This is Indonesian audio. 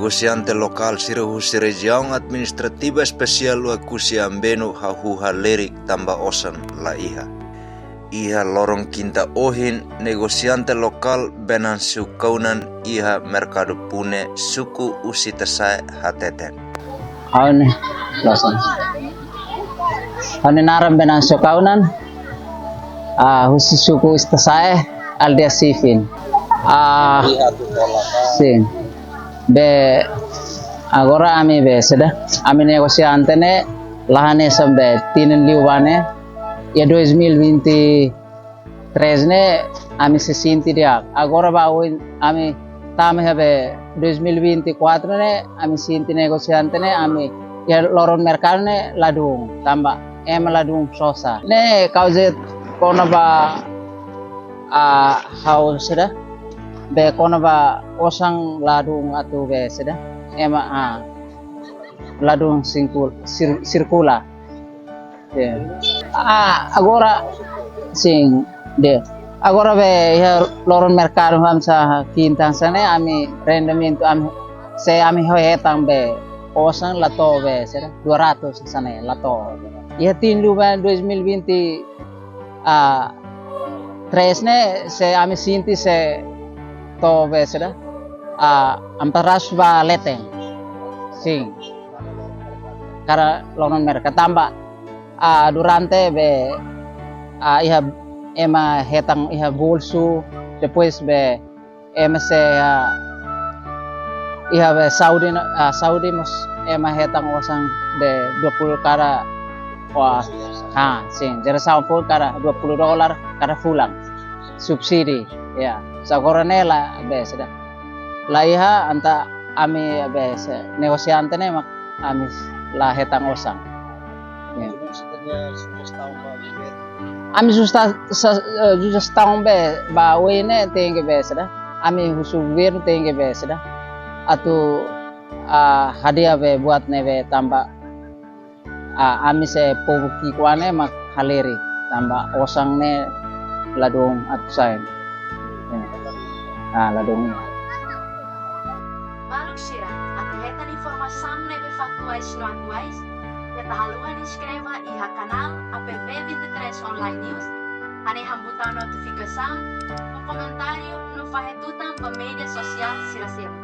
negociante local sirahus região administrativa especial ua kusiambenu hahuha lerik tamba osan la iha. Iha lorong kinta ohin negosiante lokal benan sukaunan iha merkado pune suku usitasai hateten. Aune losan. Aune naram benan sukaunan husi suku usitasai aldia sifin. Sim. Be agora ami be seda ami negosiante ne lahane sampai tinin liwane ya 2023 ne ami se sinti dia agora bawo ami tame habe 2024 ne ami sinti negosiante ne ami ya loron merkado ne ladung tamba ladung sosa ne cause kona ba how seda be kona ba osang ladung atau be seda ladung sirkula agora sing de agora be ya loron merkado hamsa kintang sana ami rendimento ami hoetang be osang lato be seda 200 sana lato ya tindu ba 2020 ne se ami sinti se to be seda amparas ba leteng sing kara lonon merka tamba durante be iha hetang iha bolsu depois be se iha be Saudi mas hetang osang de 20 kara sing jara sampul kara $20 kara fulang subsidi ya sagoranela be seda laiha anta ami be negosiante ne mak ami la hetang osang ya. Ami susta tahun be ba wene tenge be seda ami husubir tenge be seda atau hadiah be buat nebe tamba ami se pobuki kwane mak haleri tamba osang ne ladung atsain ladung Balok sira atau hetan informasi nebe faktuais no atuais eta haluan inskreva iha kanal APV23 Online News ane hambutan notificação, um comentário no fahetutan pa media sosial sira-sira.